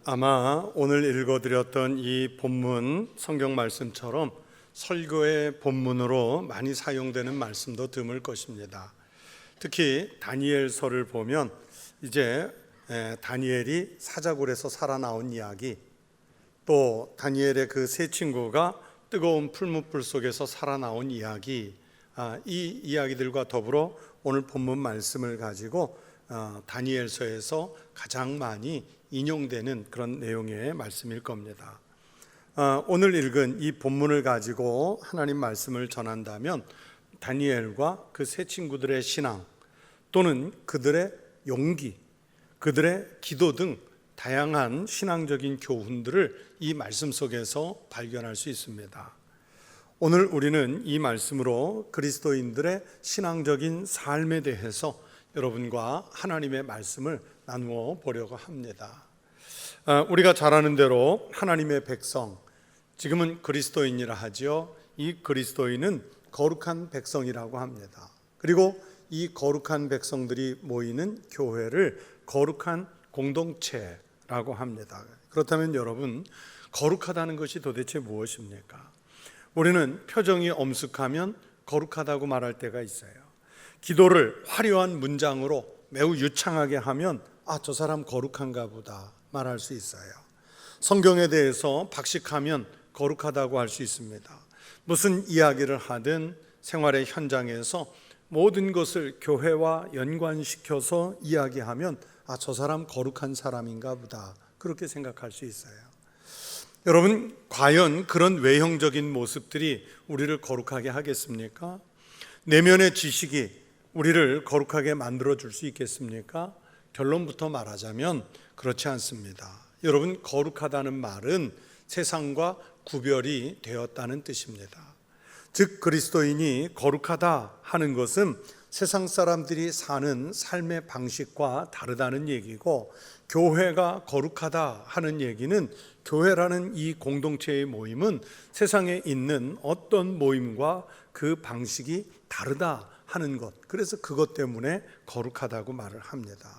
아마 오늘 읽어드렸던 이 본문 성경 말씀처럼 설교의 본문으로 많이 사용되는 말씀도 드물 것입니다. 특히 다니엘서를 보면 이제 다니엘이 사자굴에서 살아나온 이야기, 또 다니엘의 그 세 친구가 뜨거운 풀무불 속에서 살아나온 이야기, 이 이야기들과 더불어 오늘 본문 말씀을 가지고 다니엘서에서 가장 많이 인용되는 그런 내용의 말씀일 겁니다. 오늘 읽은 이 본문을 가지고 하나님 말씀을 전한다면 다니엘과 그 세 친구들의 신앙, 또는 그들의 용기, 그들의 기도 등 다양한 신앙적인 교훈들을 이 말씀 속에서 발견할 수 있습니다. 오늘 우리는 이 말씀으로 그리스도인들의 신앙적인 삶에 대해서 여러분과 하나님의 말씀을 나누어 보려고 합니다. 우리가 잘 아는 대로 하나님의 백성, 지금은 그리스도인이라 하지요. 이 그리스도인은 거룩한 백성이라고 합니다. 그리고 이 거룩한 백성들이 모이는 교회를 거룩한 공동체라고 합니다. 그렇다면 여러분, 거룩하다는 것이 도대체 무엇입니까? 우리는 표정이 엄숙하면 거룩하다고 말할 때가 있어요. 기도를 화려한 문장으로 매우 유창하게 하면 저 사람 거룩한가 보다 말할 수 있어요. 성경에 대해서 박식하면 거룩하다고 할 수 있습니다. 무슨 이야기를 하든 생활의 현장에서 모든 것을 교회와 연관시켜서 이야기하면 저 사람 거룩한 사람인가 보다, 그렇게 생각할 수 있어요. 여러분, 과연 그런 외형적인 모습들이 우리를 거룩하게 하겠습니까? 내면의 지식이 우리를 거룩하게 만들어줄 수 있겠습니까? 결론부터 말하자면 그렇지 않습니다. 여러분, 거룩하다는 말은 세상과 구별이 되었다는 뜻입니다. 즉, 그리스도인이 거룩하다 하는 것은 세상 사람들이 사는 삶의 방식과 다르다는 얘기고, 교회가 거룩하다 하는 얘기는 교회라는 이 공동체의 모임은 세상에 있는 어떤 모임과 그 방식이 다르다 하는 것, 그래서 그것 때문에 거룩하다고 말을 합니다.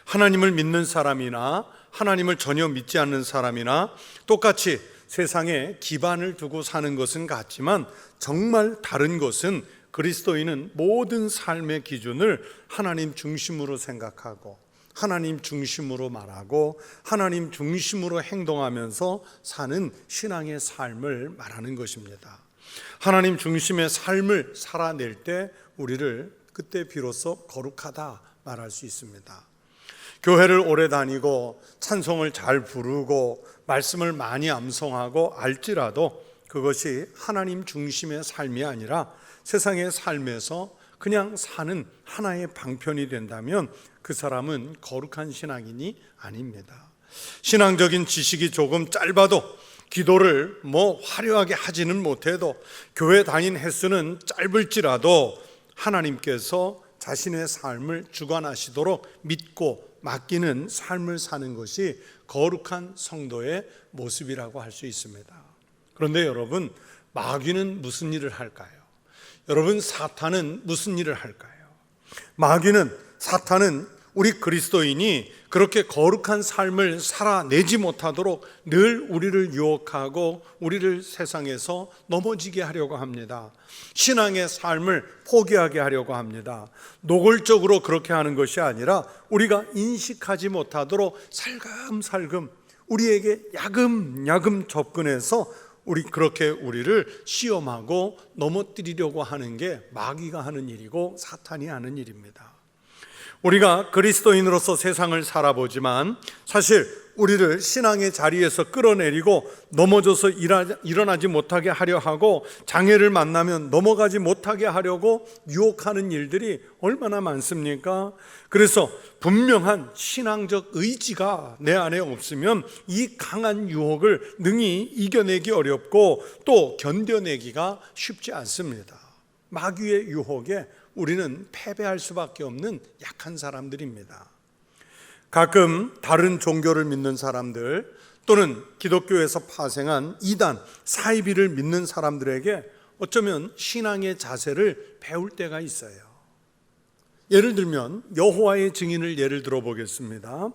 하나님을 믿는 사람이나 하나님을 전혀 믿지 않는 사람이나 똑같이 세상에 기반을 두고 사는 것은 같지만 정말 다른 것은 그리스도인은 모든 삶의 기준을 하나님 중심으로 생각하고 하나님 중심으로 말하고 하나님 중심으로 행동하면서 사는 신앙의 삶을 말하는 것입니다. 하나님 중심의 삶을 살아낼 때 우리를 그때 비로소 거룩하다 말할 수 있습니다. 교회를 오래 다니고 찬송을 잘 부르고 말씀을 많이 암송하고 알지라도 그것이 하나님 중심의 삶이 아니라 세상의 삶에서 그냥 사는 하나의 방편이 된다면 그 사람은 거룩한 신앙인이 아닙니다. 신앙적인 지식이 조금 짧아도, 기도를 화려하게 하지는 못해도, 교회 다닌 횟수는 짧을지라도 하나님께서 자신의 삶을 주관하시도록 믿고 맡기는 삶을 사는 것이 거룩한 성도의 모습이라고 할 수 있습니다. 그런데 여러분, 마귀는 무슨 일을 할까요? 여러분, 사탄은 무슨 일을 할까요? 사탄은 우리 그리스도인이 그렇게 거룩한 삶을 살아내지 못하도록 늘 우리를 유혹하고 우리를 세상에서 넘어지게 하려고 합니다. 신앙의 삶을 포기하게 하려고 합니다. 노골적으로 그렇게 하는 것이 아니라 우리가 인식하지 못하도록 살금살금 우리에게 야금야금 접근해서 그렇게 우리를 시험하고 넘어뜨리려고 하는 게 마귀가 하는 일이고 사탄이 하는 일입니다. 우리가 그리스도인으로서 세상을 살아보지만 사실 우리를 신앙의 자리에서 끌어내리고 넘어져서 일어나지 못하게 하려 하고 장애를 만나면 넘어가지 못하게 하려고 유혹하는 일들이 얼마나 많습니까? 그래서 분명한 신앙적 의지가 내 안에 없으면 이 강한 유혹을 능히 이겨내기 어렵고 또 견뎌내기가 쉽지 않습니다. 마귀의 유혹에 우리는 패배할 수밖에 없는 약한 사람들입니다. 가끔 다른 종교를 믿는 사람들 또는 기독교에서 파생한 이단, 사이비를 믿는 사람들에게 어쩌면 신앙의 자세를 배울 때가 있어요. 예를 들면 여호와의 증인을 예를 들어 보겠습니다.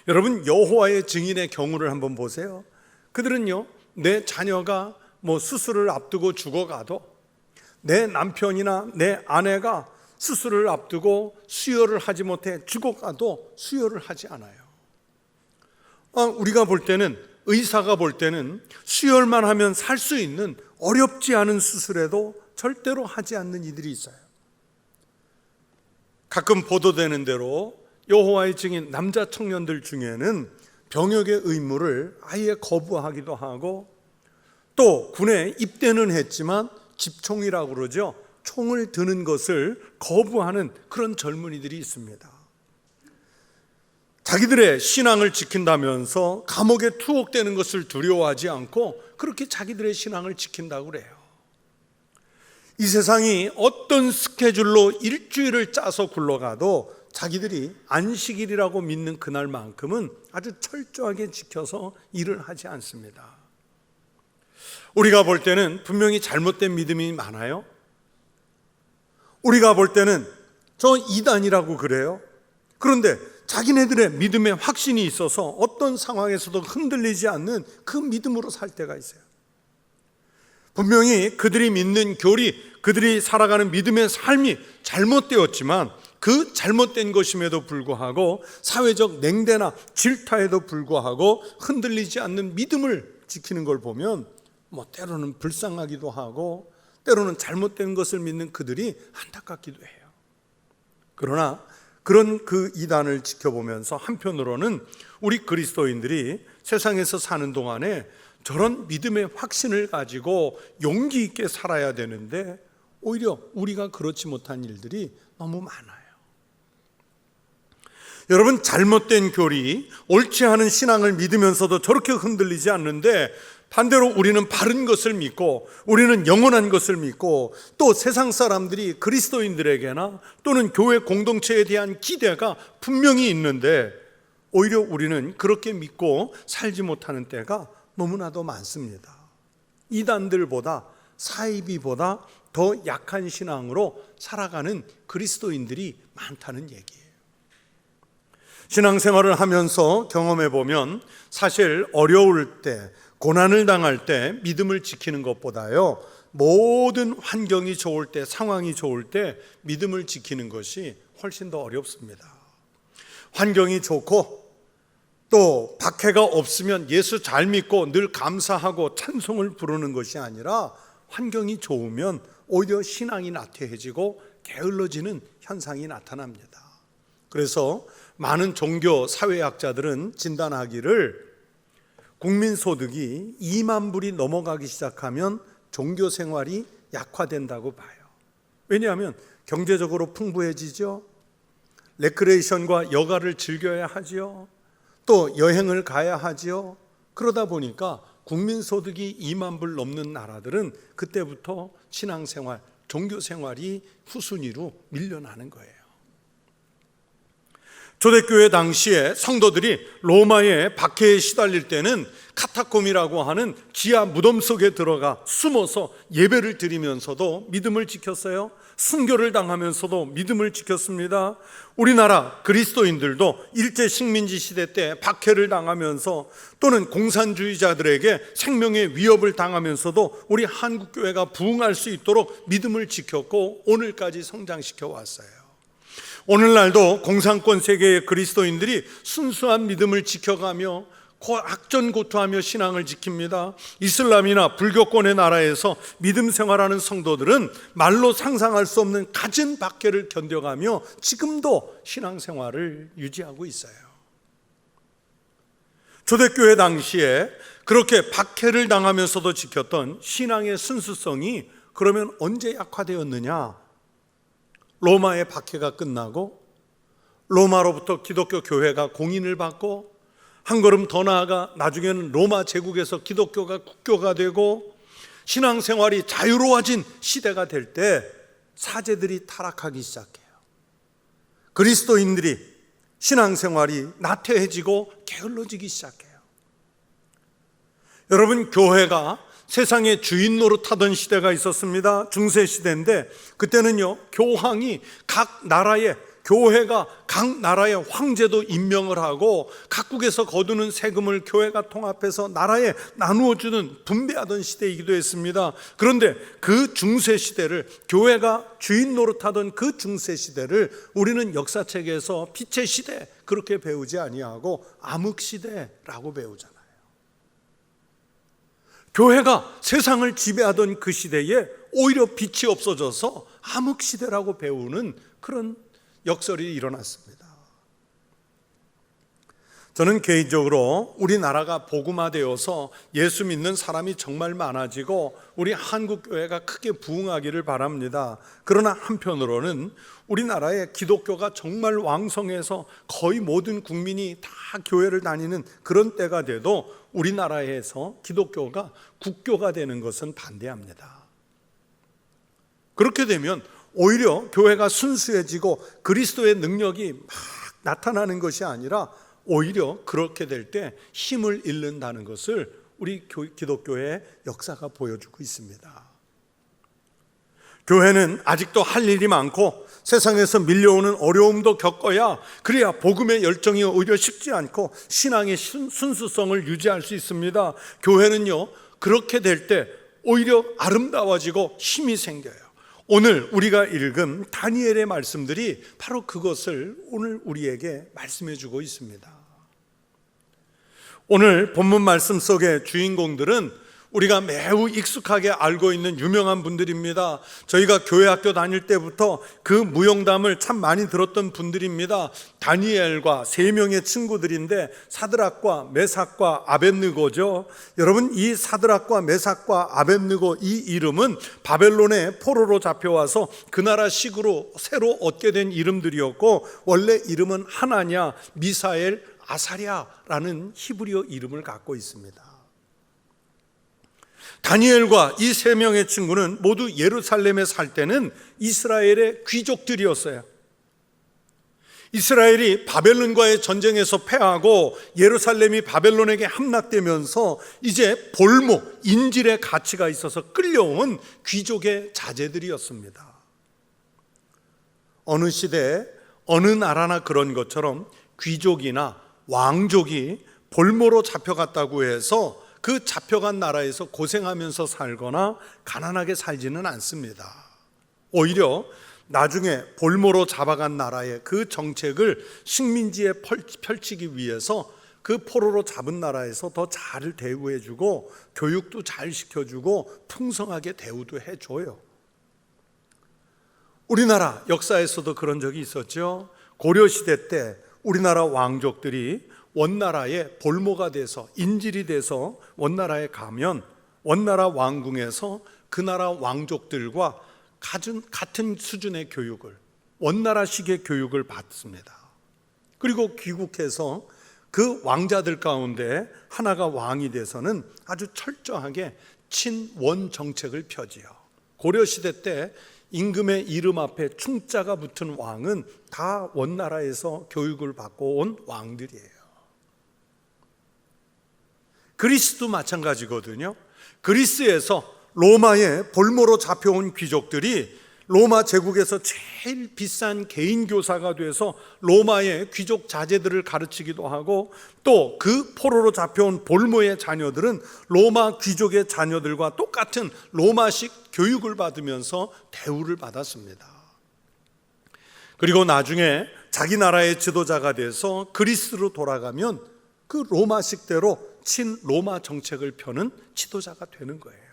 여러분, 여호와의 증인의 경우를 한번 보세요. 그들은요, 내 자녀가 수술을 앞두고 죽어가도, 내 남편이나 내 아내가 수술을 앞두고 수혈을 하지 못해 죽어가도 수혈을 하지 않아요. 우리가 볼 때는, 의사가 볼 때는 수혈만 하면 살 수 있는 어렵지 않은 수술에도 절대로 하지 않는 이들이 있어요. 가끔 보도되는 대로 여호와의 증인 남자 청년들 중에는 병역의 의무를 아예 거부하기도 하고, 또 군에 입대는 했지만 집총이라고 그러죠. 총을 드는 것을 거부하는 그런 젊은이들이 있습니다. 자기들의 신앙을 지킨다면서 감옥에 투옥되는 것을 두려워하지 않고 그렇게 자기들의 신앙을 지킨다고 그래요. 이 세상이 어떤 스케줄로 일주일을 짜서 굴러가도 자기들이 안식일이라고 믿는 그날만큼은 아주 철저하게 지켜서 일을 하지 않습니다. 우리가 볼 때는 분명히 잘못된 믿음이 많아요. 우리가 볼 때는 저 이단이라고 그래요. 그런데 자기네들의 믿음에 확신이 있어서 어떤 상황에서도 흔들리지 않는 그 믿음으로 살 때가 있어요. 분명히 그들이 믿는 교리, 그들이 살아가는 믿음의 삶이 잘못되었지만 그 잘못된 것임에도 불구하고, 사회적 냉대나 질타에도 불구하고 흔들리지 않는 믿음을 지키는 걸 보면 때로는 불쌍하기도 하고, 때로는 잘못된 것을 믿는 그들이 안타깝기도 해요. 그러나 그런 그 이단을 지켜보면서 한편으로는 우리 그리스도인들이 세상에서 사는 동안에 저런 믿음의 확신을 가지고 용기 있게 살아야 되는데, 오히려 우리가 그렇지 못한 일들이 너무 많아요. 여러분, 잘못된 교리, 옳지 않은 신앙을 믿으면서도 저렇게 흔들리지 않는데, 반대로 우리는 바른 것을 믿고, 우리는 영원한 것을 믿고, 또 세상 사람들이 그리스도인들에게나 또는 교회 공동체에 대한 기대가 분명히 있는데, 오히려 우리는 그렇게 믿고 살지 못하는 때가 너무나도 많습니다. 이단들보다, 사이비보다 더 약한 신앙으로 살아가는 그리스도인들이 많다는 얘기예요. 신앙생활을 하면서 경험해 보면 사실 어려울 때, 고난을 당할 때 믿음을 지키는 것보다요, 모든 환경이 좋을 때, 상황이 좋을 때 믿음을 지키는 것이 훨씬 더 어렵습니다. 환경이 좋고 또 박해가 없으면 예수 잘 믿고 늘 감사하고 찬송을 부르는 것이 아니라, 환경이 좋으면 오히려 신앙이 나태해지고 게을러지는 현상이 나타납니다. 그래서 많은 종교 사회학자들은 진단하기를, 국민소득이 2만 불이 넘어가기 시작하면 종교 생활이 약화된다고 봐요. 왜냐하면 경제적으로 풍부해지죠. 레크레이션과 여가를 즐겨야 하죠. 또 여행을 가야 하죠. 그러다 보니까 국민소득이 2만 불 넘는 나라들은 그때부터 신앙생활, 종교생활이 후순위로 밀려나는 거예요. 초대교회 당시에 성도들이 로마의 박해에 시달릴 때는 카타콤이라고 하는 지하 무덤 속에 들어가 숨어서 예배를 드리면서도 믿음을 지켰어요. 순교를 당하면서도 믿음을 지켰습니다. 우리나라 그리스도인들도 일제 식민지 시대 때 박해를 당하면서, 또는 공산주의자들에게 생명의 위협을 당하면서도 우리 한국교회가 부흥할 수 있도록 믿음을 지켰고 오늘까지 성장시켜 왔어요. 오늘날도 공산권 세계의 그리스도인들이 순수한 믿음을 지켜가며 악전고투하며 신앙을 지킵니다. 이슬람이나 불교권의 나라에서 믿음 생활하는 성도들은 말로 상상할 수 없는 갖은 박해를 견뎌가며 지금도 신앙생활을 유지하고 있어요. 초대교회 당시에 그렇게 박해를 당하면서도 지켰던 신앙의 순수성이 그러면 언제 약화되었느냐? 로마의 박해가 끝나고 로마로부터 기독교 교회가 공인을 받고, 한 걸음 더 나아가 나중에는 로마 제국에서 기독교가 국교가 되고 신앙생활이 자유로워진 시대가 될 때 사제들이 타락하기 시작해요. 그리스도인들이 신앙생활이 나태해지고 게을러지기 시작해요. 여러분, 교회가 세상의 주인 노릇하던 시대가 있었습니다. 중세 시대인데, 그때는요 교황이 각 나라의 교회가 각 나라의 황제도 임명을 하고 각국에서 거두는 세금을 교회가 통합해서 나라에 나누어 주는 분배하던 시대이기도 했습니다. 그런데 그 중세 시대를, 교회가 주인 노릇하던 그 중세 시대를 우리는 역사책에서 빛의 시대 그렇게 배우지 아니하고 암흑 시대라고 배우잖아요. 교회가 세상을 지배하던 그 시대에 오히려 빛이 없어져서 암흑 시대라고 배우는 그런 역설이 일어났습니다. 저는 개인적으로 우리나라가 복음화되어서 예수 믿는 사람이 정말 많아지고 우리 한국교회가 크게 부흥하기를 바랍니다. 그러나 한편으로는 우리나라의 기독교가 정말 왕성해서 거의 모든 국민이 다 교회를 다니는 그런 때가 돼도 우리나라에서 기독교가 국교가 되는 것은 반대합니다. 그렇게 되면 오히려 교회가 순수해지고 그리스도의 능력이 막 나타나는 것이 아니라 오히려 그렇게 될 때 힘을 잃는다는 것을 우리 기독교의 역사가 보여주고 있습니다. 교회는 아직도 할 일이 많고 세상에서 밀려오는 어려움도 겪어야, 그래야 복음의 열정이 오히려 식지 않고 신앙의 순수성을 유지할 수 있습니다. 교회는요, 그렇게 될 때 오히려 아름다워지고 힘이 생겨요. 오늘 우리가 읽은 다니엘의 말씀들이 바로 그것을 오늘 우리에게 말씀해 주고 있습니다. 오늘 본문 말씀 속의 주인공들은 우리가 매우 익숙하게 알고 있는 유명한 분들입니다. 저희가 교회 학교 다닐 때부터 그 무용담을 참 많이 들었던 분들입니다. 다니엘과 세 명의 친구들인데 사드락과 메삭과 아벳느고죠. 여러분, 이 사드락과 메삭과 아벳느고 이 이름은 바벨론의 포로로 잡혀와서 그 나라 식으로 새로 얻게 된 이름들이었고, 원래 이름은 하나냐, 미사엘, 아사랴라는 히브리어 이름을 갖고 있습니다. 다니엘과 이 세 명의 친구는 모두 예루살렘에 살 때는 이스라엘의 귀족들이었어요. 이스라엘이 바벨론과의 전쟁에서 패하고 예루살렘이 바벨론에게 함락되면서 이제 볼모, 인질의 가치가 있어서 끌려온 귀족의 자제들이었습니다. 어느 시대에 어느 나라나 그런 것처럼 귀족이나 왕족이 볼모로 잡혀갔다고 해서 그 잡혀간 나라에서 고생하면서 살거나 가난하게 살지는 않습니다. 오히려 나중에 볼모로 잡아간 나라의 그 정책을 식민지에 펼치기 위해서 그 포로로 잡은 나라에서 더 잘 대우해주고 교육도 잘 시켜주고 풍성하게 대우도 해줘요. 우리나라 역사에서도 그런 적이 있었죠. 고려시대 때 우리나라 왕족들이 원나라의 볼모가 돼서, 인질이 돼서 원나라에 가면 원나라 왕궁에서 그 나라 왕족들과 같은 수준의 교육을, 원나라식의 교육을 받습니다. 그리고 귀국해서 그 왕자들 가운데 하나가 왕이 돼서는 아주 철저하게 친원 정책을 펴지요. 고려시대 때 임금의 이름 앞에 충자가 붙은 왕은 다 원나라에서 교육을 받고 온 왕들이에요. 그리스도 마찬가지거든요. 그리스에서 로마의 볼모로 잡혀온 귀족들이 로마 제국에서 제일 비싼 개인 교사가 돼서 로마의 귀족 자제들을 가르치기도 하고, 또 그 포로로 잡혀온 볼모의 자녀들은 로마 귀족의 자녀들과 똑같은 로마식 교육을 받으면서 대우를 받았습니다. 그리고 나중에 자기 나라의 지도자가 돼서 그리스로 돌아가면 그 로마식대로 친로마 정책을 펴는 지도자가 되는 거예요.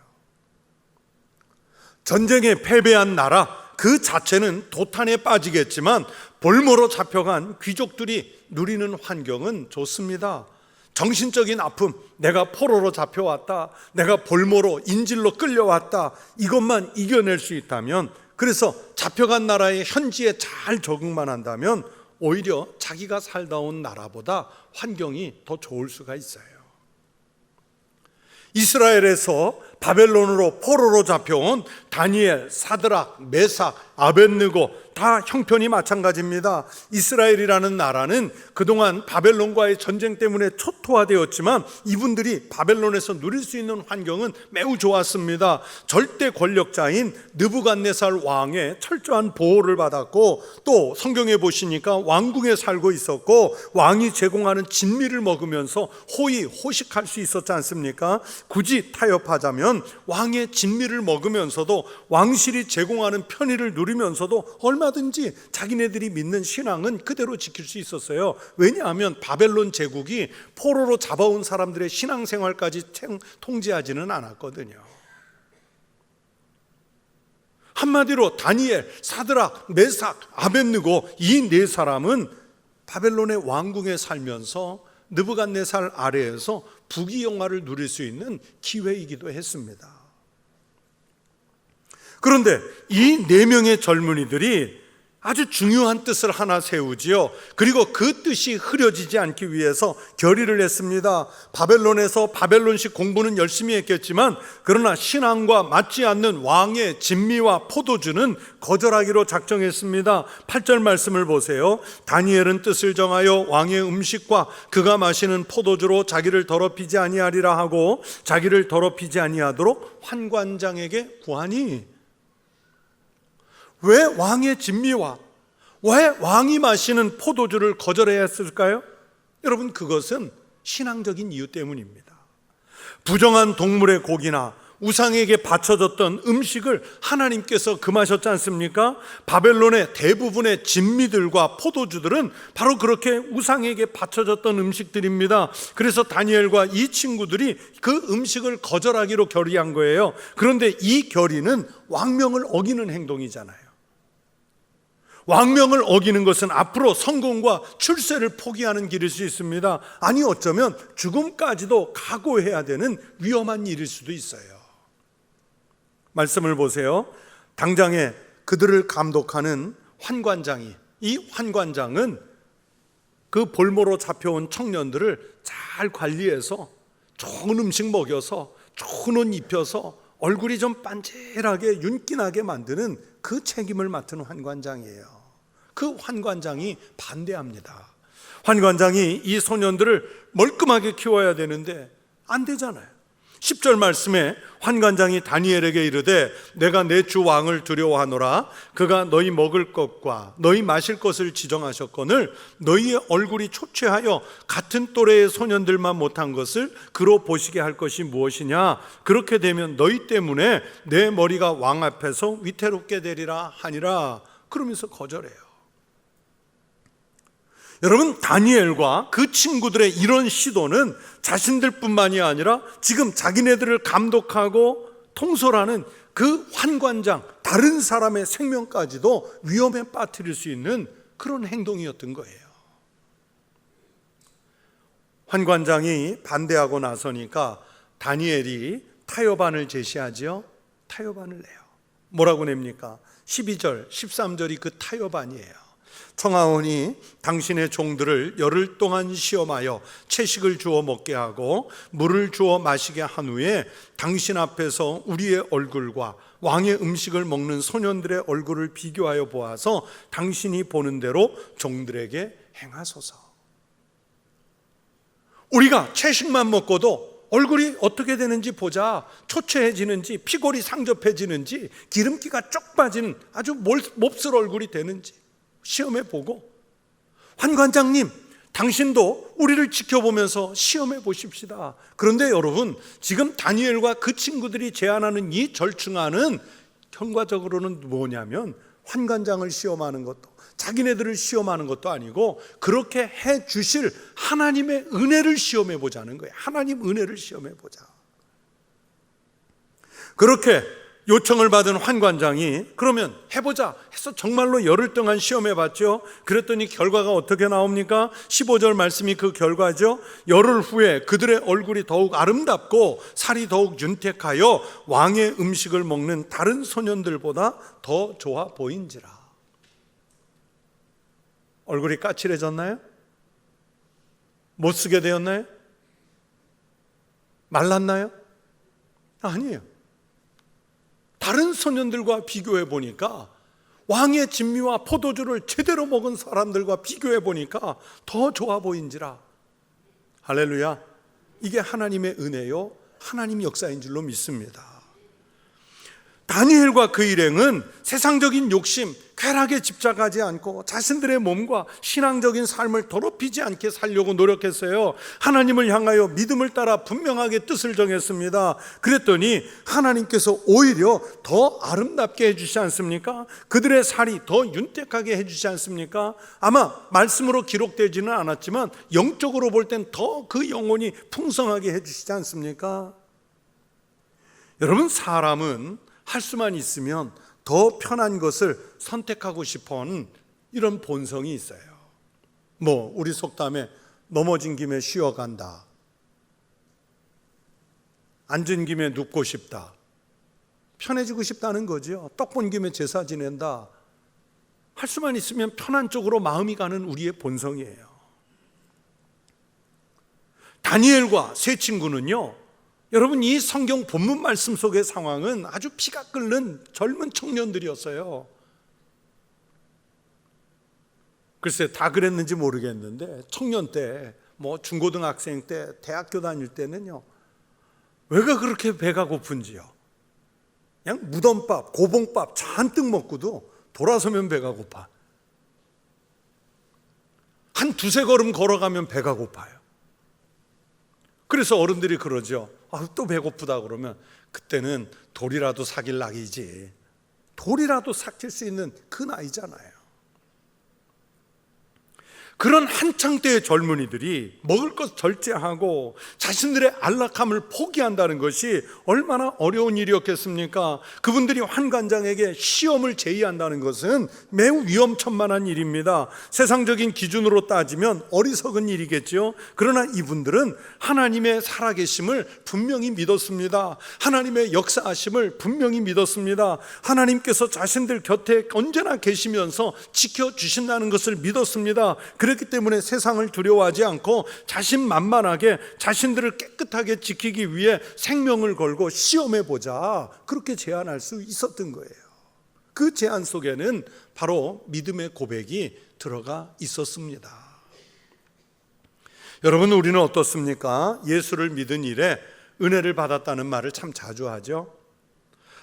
전쟁에 패배한 나라 그 자체는 도탄에 빠지겠지만 볼모로 잡혀간 귀족들이 누리는 환경은 좋습니다. 정신적인 아픔, 내가 포로로 잡혀왔다, 내가 볼모로 인질로 끌려왔다, 이것만 이겨낼 수 있다면, 그래서 잡혀간 나라의 현지에 잘 적응만 한다면 오히려 자기가 살다 온 나라보다 환경이 더 좋을 수가 있어요. 이스라엘에서 바벨론으로 포로로 잡혀온 다니엘, 사드락, 메삭, 아벳느고 다 형편이 마찬가지입니다. 이스라엘이라는 나라는 그동안 바벨론과의 전쟁 때문에 초토화되었지만 이분들이 바벨론에서 누릴 수 있는 환경은 매우 좋았습니다. 절대 권력자인 느부갓네살 왕의 철저한 보호를 받았고, 또 성경에 보시니까 왕궁에 살고 있었고, 왕이 제공하는 진미를 먹으면서 호의호식할 수 있었지 않습니까? 굳이 타협하자면 왕의 진미를 먹으면서도, 왕실이 제공하는 편의를 누리면서도 얼마든지 자기네들이 믿는 신앙은 그대로 지킬 수 있었어요. 왜냐하면 바벨론 제국이 포로로 잡아온 사람들의 신앙생활까지 통제하지는 않았거든요. 한마디로 다니엘, 사드락, 메삭, 아벳느고 이 네 사람은 바벨론의 왕궁에 살면서 느부갓네살 아래에서 부귀영화를 누릴 수 있는 기회이기도 했습니다. 그런데 이 네 명의 젊은이들이 아주 중요한 뜻을 하나 세우지요. 그리고 그 뜻이 흐려지지 않기 위해서 결의를 했습니다. 바벨론에서 바벨론식 공부는 열심히 했겠지만, 그러나 신앙과 맞지 않는 왕의 진미와 포도주는 거절하기로 작정했습니다. 8절 말씀을 보세요. 다니엘은 뜻을 정하여 왕의 음식과 그가 마시는 포도주로 자기를 더럽히지 아니하리라 하고, 자기를 더럽히지 아니하도록 환관장에게 구하니. 왜 왕의 진미와 왜 왕이 마시는 포도주를 거절해야 했을까요? 여러분, 그것은 신앙적인 이유 때문입니다. 부정한 동물의 고기나 우상에게 바쳐졌던 음식을 하나님께서 금하셨지 않습니까? 바벨론의 대부분의 진미들과 포도주들은 바로 그렇게 우상에게 바쳐졌던 음식들입니다. 그래서 다니엘과 이 친구들이 그 음식을 거절하기로 결의한 거예요. 그런데 이 결의는 왕명을 어기는 행동이잖아요. 왕명을 어기는 것은 앞으로 성공과 출세를 포기하는 길일 수 있습니다. 아니, 어쩌면 죽음까지도 각오해야 되는 위험한 일일 수도 있어요. 말씀을 보세요. 당장에 그들을 감독하는 환관장이, 이 환관장은 그 볼모로 잡혀온 청년들을 잘 관리해서 좋은 음식 먹여서 좋은 옷 입혀서 얼굴이 좀 반질하게 윤기나게 만드는 그 책임을 맡은 환관장이에요. 그 환관장이 반대합니다. 환관장이 이 소년들을 멀끔하게 키워야 되는데 안 되잖아요. 10절 말씀에 환관장이 다니엘에게 이르되 내가 내 주 왕을 두려워하노라. 그가 너희 먹을 것과 너희 마실 것을 지정하셨거늘 너희의 얼굴이 초췌하여 같은 또래의 소년들만 못한 것을 그로 보시게 할 것이 무엇이냐. 그렇게 되면 너희 때문에 내 머리가 왕 앞에서 위태롭게 되리라 하니라. 그러면서 거절해요. 여러분, 다니엘과 그 친구들의 이런 시도는 자신들뿐만이 아니라 지금 자기네들을 감독하고 통솔하는 그 환관장, 다른 사람의 생명까지도 위험에 빠뜨릴 수 있는 그런 행동이었던 거예요. 환관장이 반대하고 나서니까 다니엘이 타협안을 제시하지요. 타협안을 내요. 뭐라고 냅니까? 12절, 13절이 그 타협안이에요. 청하오니 당신의 종들을 열흘 동안 시험하여 채식을 주어 먹게 하고 물을 주어 마시게 한 후에 당신 앞에서 우리의 얼굴과 왕의 음식을 먹는 소년들의 얼굴을 비교하여 보아서 당신이 보는 대로 종들에게 행하소서. 우리가 채식만 먹고도 얼굴이 어떻게 되는지 보자. 초췌해지는지, 피골이 상접해지는지, 기름기가 쪽 빠지는 아주 몹쓸 얼굴이 되는지 시험해 보고, 환관장님, 당신도 우리를 지켜보면서 시험해 보십시다. 그런데 여러분, 지금 다니엘과 그 친구들이 제안하는 이 절충안은 결과적으로는 뭐냐면 환관장을 시험하는 것도, 자기네들을 시험하는 것도 아니고 그렇게 해 주실 하나님의 은혜를 시험해 보자는 거예요. 하나님 은혜를 시험해 보자. 그렇게 요청을 받은 환관장이 그러면 해보자 해서 정말로 열흘 동안 시험해봤죠. 그랬더니 결과가 어떻게 나옵니까? 15절 말씀이 그 결과죠. 열흘 후에 그들의 얼굴이 더욱 아름답고 살이 더욱 윤택하여 왕의 음식을 먹는 다른 소년들보다 더 좋아 보인지라. 얼굴이 까칠해졌나요? 못쓰게 되었나요? 말랐나요? 아니에요. 다른 소년들과 비교해 보니까 왕의 진미와 포도주를 제대로 먹은 사람들과 비교해 보니까 더 좋아 보인지라. 할렐루야. 이게 하나님의 은혜요, 하나님 역사인 줄로 믿습니다. 다니엘과 그 일행은 세상적인 욕심, 쾌락에 집착하지 않고 자신들의 몸과 신앙적인 삶을 더럽히지 않게 살려고 노력했어요. 하나님을 향하여 믿음을 따라 분명하게 뜻을 정했습니다. 그랬더니 하나님께서 오히려 더 아름답게 해주시지 않습니까? 그들의 살이 더 윤택하게 해주시지 않습니까? 아마 말씀으로 기록되지는 않았지만 영적으로 볼 땐 더 그 영혼이 풍성하게 해주시지 않습니까? 여러분, 사람은 할 수만 있으면 더 편한 것을 선택하고 싶어하는 이런 본성이 있어요. 우리 속담에 넘어진 김에 쉬어간다, 앉은 김에 눕고 싶다, 편해지고 싶다는 거죠. 떡 본 김에 제사 지낸다. 할 수만 있으면 편한 쪽으로 마음이 가는 우리의 본성이에요. 다니엘과 세 친구는요, 여러분, 이 성경 본문 말씀 속의 상황은 아주 피가 끓는 젊은 청년들이었어요. 글쎄, 다 그랬는지 모르겠는데 청년 때, 중고등학생 때, 대학교 다닐 때는요, 왜가 그렇게 배가 고픈지요. 그냥 무덤밥, 고봉밥 잔뜩 먹고도 돌아서면 배가 고파. 한 두세 걸음 걸어가면 배가 고파요. 그래서 어른들이 그러죠. 또 배고프다 그러면 그때는 돌이라도 사길 나기지. 돌이라도 삭힐 수 있는 그 나이잖아요. 그런 한창 때의 젊은이들이 먹을 것 절제하고 자신들의 안락함을 포기한다는 것이 얼마나 어려운 일이었겠습니까? 그분들이 환관장에게 시험을 제의한다는 것은 매우 위험천만한 일입니다. 세상적인 기준으로 따지면 어리석은 일이겠죠. 그러나 이분들은 하나님의 살아계심을 분명히 믿었습니다. 하나님의 역사하심을 분명히 믿었습니다. 하나님께서 자신들 곁에 언제나 계시면서 지켜주신다는 것을 믿었습니다. 그렇기 때문에 세상을 두려워하지 않고 자신만만하게 자신들을 깨끗하게 지키기 위해 생명을 걸고 시험해보자, 그렇게 제안할 수 있었던 거예요. 그 제안 속에는 바로 믿음의 고백이 들어가 있었습니다. 여러분, 우리는 어떻습니까? 예수를 믿은 일에 은혜를 받았다는 말을 참 자주 하죠.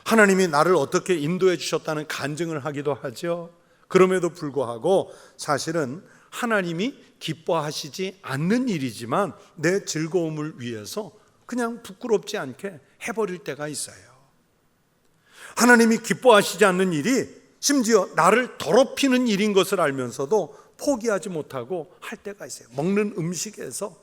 하나님이 나를 어떻게 인도해 주셨다는 간증을 하기도 하죠. 그럼에도 불구하고 사실은 하나님이 기뻐하시지 않는 일이지만 내 즐거움을 위해서 그냥 부끄럽지 않게 해버릴 때가 있어요. 하나님이 기뻐하시지 않는 일이 심지어 나를 더럽히는 일인 것을 알면서도 포기하지 못하고 할 때가 있어요. 먹는 음식에서,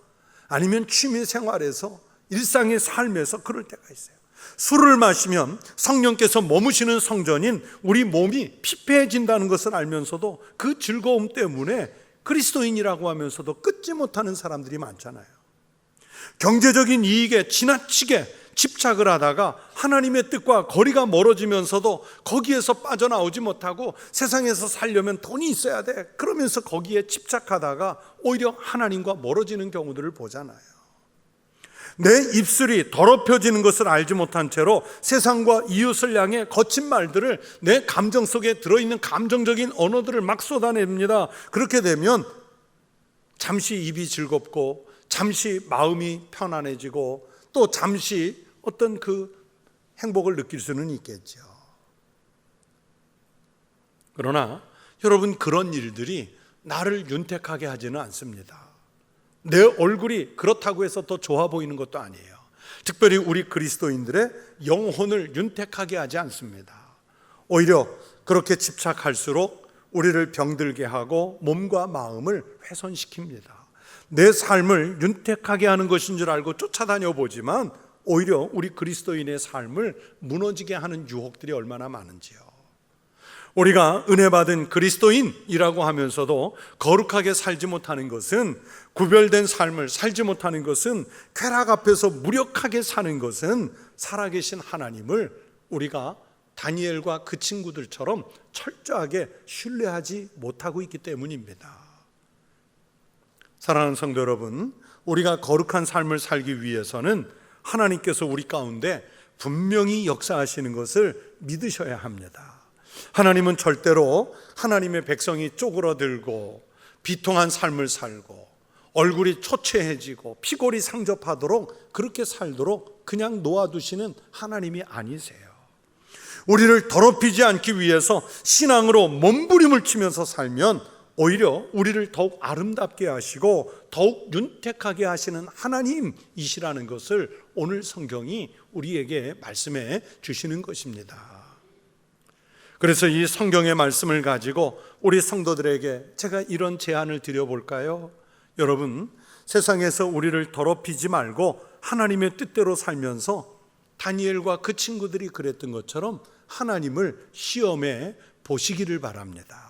아니면 취미 생활에서, 일상의 삶에서 그럴 때가 있어요. 술을 마시면 성령께서 머무시는 성전인 우리 몸이 피폐해진다는 것을 알면서도 그 즐거움 때문에 그리스도인이라고 하면서도 끊지 못하는 사람들이 많잖아요. 경제적인 이익에 지나치게 집착을 하다가 하나님의 뜻과 거리가 멀어지면서도 거기에서 빠져나오지 못하고 세상에서 살려면 돈이 있어야 돼, 그러면서 거기에 집착하다가 오히려 하나님과 멀어지는 경우들을 보잖아요. 내 입술이 더럽혀지는 것을 알지 못한 채로 세상과 이웃을 향해 거친 말들을, 내 감정 속에 들어있는 감정적인 언어들을 막 쏟아냅니다. 그렇게 되면 잠시 입이 즐겁고 잠시 마음이 편안해지고 또 잠시 어떤 그 행복을 느낄 수는 있겠죠. 그러나 여러분, 그런 일들이 나를 윤택하게 하지는 않습니다. 내 얼굴이 그렇다고 해서 더 좋아 보이는 것도 아니에요. 특별히 우리 그리스도인들의 영혼을 윤택하게 하지 않습니다. 오히려 그렇게 집착할수록 우리를 병들게 하고 몸과 마음을 훼손시킵니다. 내 삶을 윤택하게 하는 것인 줄 알고 쫓아다녀 보지만 오히려 우리 그리스도인의 삶을 무너지게 하는 유혹들이 얼마나 많은지요. 우리가 은혜 받은 그리스도인이라고 하면서도 거룩하게 살지 못하는 것은, 구별된 삶을 살지 못하는 것은, 쾌락 앞에서 무력하게 사는 것은 살아계신 하나님을 우리가 다니엘과 그 친구들처럼 철저하게 신뢰하지 못하고 있기 때문입니다. 사랑하는 성도 여러분, 우리가 거룩한 삶을 살기 위해서는 하나님께서 우리 가운데 분명히 역사하시는 것을 믿으셔야 합니다. 하나님은 절대로 하나님의 백성이 쪼그러들고 비통한 삶을 살고 얼굴이 초췌해지고 피골이 상접하도록 그렇게 살도록 그냥 놓아두시는 하나님이 아니세요. 우리를 더럽히지 않기 위해서 신앙으로 몸부림을 치면서 살면 오히려 우리를 더욱 아름답게 하시고 더욱 윤택하게 하시는 하나님이시라는 것을 오늘 성경이 우리에게 말씀해 주시는 것입니다. 그래서 이 성경의 말씀을 가지고 우리 성도들에게 제가 이런 제안을 드려볼까요? 여러분, 세상에서 우리를 더럽히지 말고 하나님의 뜻대로 살면서 다니엘과 그 친구들이 그랬던 것처럼 하나님을 시험해 보시기를 바랍니다.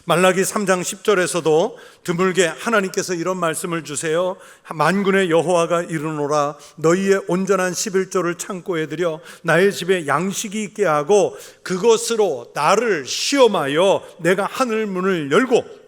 말라기 3장 10절에서도 드물게 하나님께서 이런 말씀을 주세요. 만군의 여호와가 이르노라, 너희의 온전한 11조를 창고에 들여 나의 집에 양식이 있게 하고 그것으로 나를 시험하여 내가 하늘 문을 열고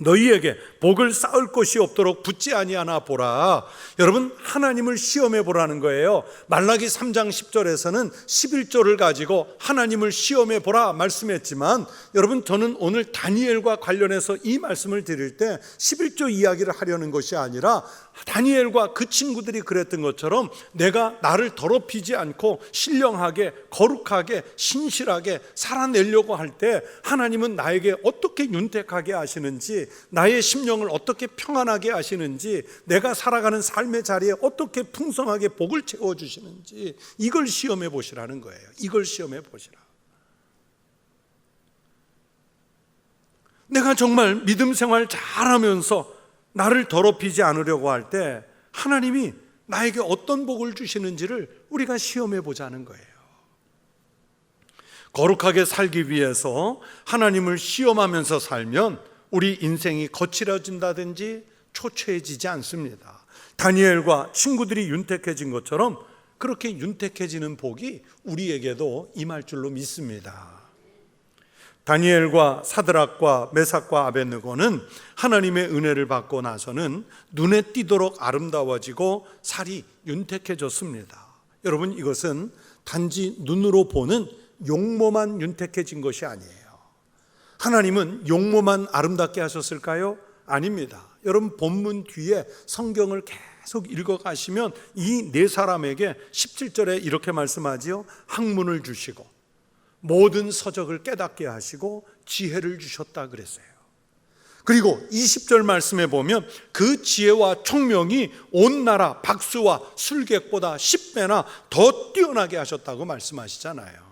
너희에게 복을 쌓을 것이 없도록 붙지 아니하나 보라. 여러분, 하나님을 시험해 보라는 거예요. 말라기 3장 10절에서는 11조를 가지고 하나님을 시험해 보라 말씀했지만, 여러분, 저는 오늘 다니엘과 관련해서 이 말씀을 드릴 때 11조 이야기를 하려는 것이 아니라 다니엘과 그 친구들이 그랬던 것처럼 내가 나를 더럽히지 않고 신령하게 거룩하게 신실하게 살아내려고 할 때 하나님은 나에게 어떻게 윤택하게 하시는지, 나의 심령을 어떻게 평안하게 하시는지, 내가 살아가는 삶의 자리에 어떻게 풍성하게 복을 채워주시는지, 이걸 시험해 보시라는 거예요. 이걸 시험해 보시라. 내가 정말 믿음 생활 잘하면서 나를 더럽히지 않으려고 할 때 하나님이 나에게 어떤 복을 주시는지를 우리가 시험해 보자는 거예요. 거룩하게 살기 위해서 하나님을 시험하면서 살면 우리 인생이 거칠어진다든지 초췌해지지 않습니다. 다니엘과 친구들이 윤택해진 것처럼 그렇게 윤택해지는 복이 우리에게도 임할 줄로 믿습니다. 다니엘과 사드락과 메삭과 아벳느고는 하나님의 은혜를 받고 나서는 눈에 띄도록 아름다워지고 살이 윤택해졌습니다. 여러분, 이것은 단지 눈으로 보는 용모만 윤택해진 것이 아니에요. 하나님은 용모만 아름답게 하셨을까요? 아닙니다. 여러분, 본문 뒤에 성경을 계속 읽어가시면 이 네 사람에게 17절에 이렇게 말씀하지요. 학문을 주시고 모든 서적을 깨닫게 하시고 지혜를 주셨다 그랬어요. 그리고 20절 말씀에 보면 그 지혜와 총명이 온 나라 박수와 술객보다 10배나 더 뛰어나게 하셨다고 말씀하시잖아요.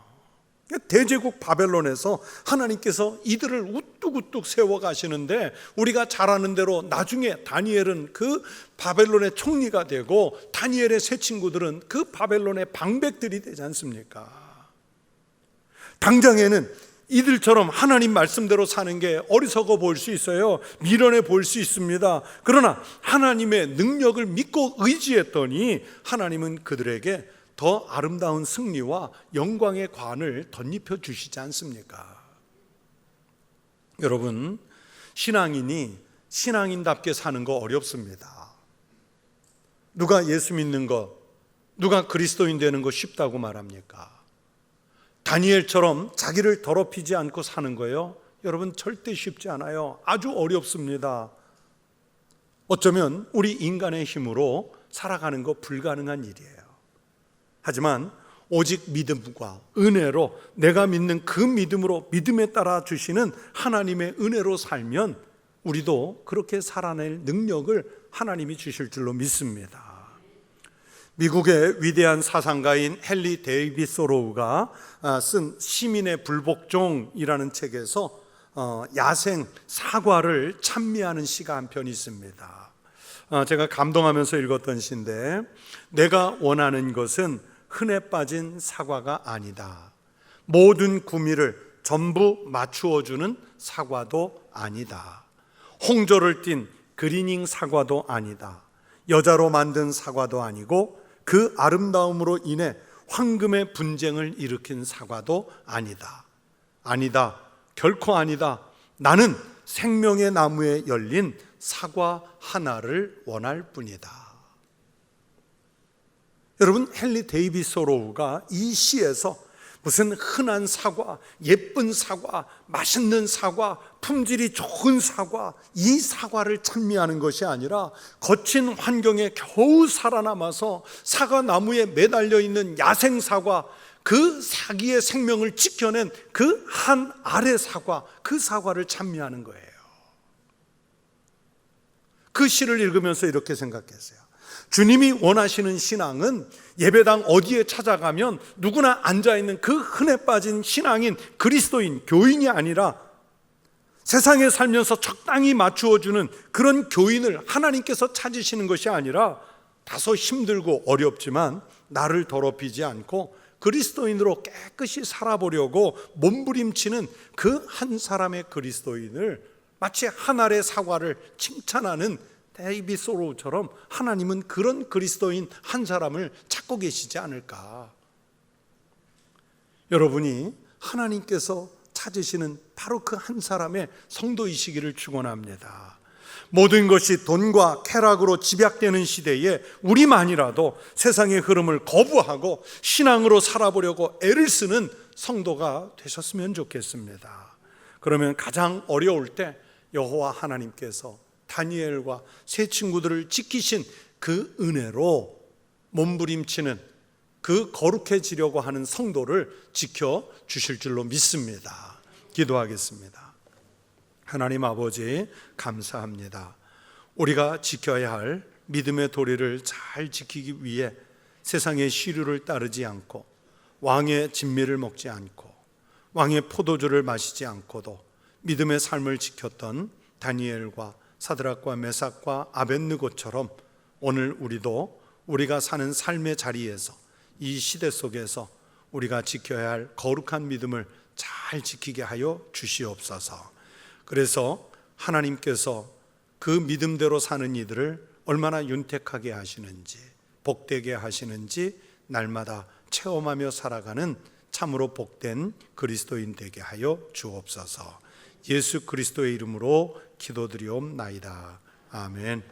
대제국 바벨론에서 하나님께서 이들을 우뚝우뚝 세워가시는데 우리가 잘 아는 대로 나중에 다니엘은 그 바벨론의 총리가 되고 다니엘의 세 친구들은 그 바벨론의 방백들이 되지 않습니까? 당장에는 이들처럼 하나님 말씀대로 사는 게 어리석어 보일 수 있어요. 미련해 보일 수 있습니다. 그러나 하나님의 능력을 믿고 의지했더니 하나님은 그들에게 더 아름다운 승리와 영광의 관을 덧입혀 주시지 않습니까? 여러분, 신앙인이 신앙인답게 사는 거 어렵습니다. 누가 예수 믿는 거, 누가 그리스도인 되는 거 쉽다고 말합니까? 다니엘처럼 자기를 더럽히지 않고 사는 거예요. 여러분, 절대 쉽지 않아요. 아주 어렵습니다. 어쩌면 우리 인간의 힘으로 살아가는 거 불가능한 일이에요. 하지만 오직 믿음과 은혜로, 내가 믿는 그 믿음으로 믿음에 따라 주시는 하나님의 은혜로 살면 우리도 그렇게 살아낼 능력을 하나님이 주실 줄로 믿습니다. 미국의 위대한 사상가인 헨리 데이빗 소로우가 쓴 시민의 불복종이라는 책에서 야생 사과를 찬미하는 시가 한 편 있습니다. 제가 감동하면서 읽었던 시인데, 내가 원하는 것은 흔해 빠진 사과가 아니다. 모든 구미를 전부 맞추어주는 사과도 아니다. 홍조를 띤 그리닝 사과도 아니다. 여자로 만든 사과도 아니고 그 아름다움으로 인해 황금의 분쟁을 일으킨 사과도 아니다. 아니다. 결코 아니다. 나는 생명의 나무에 열린 사과 하나를 원할 뿐이다. 여러분, 헨리 데이빗 소로우가 이 시에서 무슨 흔한 사과, 예쁜 사과, 맛있는 사과, 품질이 좋은 사과, 이 사과를 찬미하는 것이 아니라 거친 환경에 겨우 살아남아서 사과나무에 매달려 있는 야생 사과, 그 사기의 생명을 지켜낸 그 한 알의 사과, 그 사과를 찬미하는 거예요. 그 시를 읽으면서 이렇게 생각했어요. 주님이 원하시는 신앙은 예배당 어디에 찾아가면 누구나 앉아있는 그 흔해 빠진 신앙인 그리스도인, 교인이 아니라 세상에 살면서 적당히 맞추어주는 그런 교인을 하나님께서 찾으시는 것이 아니라 다소 힘들고 어렵지만 나를 더럽히지 않고 그리스도인으로 깨끗이 살아보려고 몸부림치는 그 한 사람의 그리스도인을 마치 한 알의 사과를 칭찬하는 데이빗 소로우처럼 하나님은 그런 그리스도인 한 사람을 찾고 계시지 않을까. 여러분이 하나님께서 찾으시는 바로 그 한 사람의 성도이시기를 축원합니다. 모든 것이 돈과 쾌락으로 집약되는 시대에 우리만이라도 세상의 흐름을 거부하고 신앙으로 살아보려고 애를 쓰는 성도가 되셨으면 좋겠습니다. 그러면 가장 어려울 때 여호와 하나님께서 다니엘과 세 친구들을 지키신 그 은혜로 몸부림치는 그 거룩해지려고 하는 성도를 지켜주실 줄로 믿습니다. 기도하겠습니다. 하나님 아버지, 감사합니다. 우리가 지켜야 할 믿음의 도리를 잘 지키기 위해 세상의 시류를 따르지 않고 왕의 진미를 먹지 않고 왕의 포도주를 마시지 않고도 믿음의 삶을 지켰던 다니엘과 사드락과 메삭과 아벳느고처럼 오늘 우리도 우리가 사는 삶의 자리에서 이 시대 속에서 우리가 지켜야 할 거룩한 믿음을 잘 지키게 하여 주시옵소서. 그래서 하나님께서 그 믿음대로 사는 이들을 얼마나 윤택하게 하시는지, 복되게 하시는지 날마다 체험하며 살아가는 참으로 복된 그리스도인 되게 하여 주옵소서. 예수 그리스도의 이름으로 기도드리옵나이다. 아멘.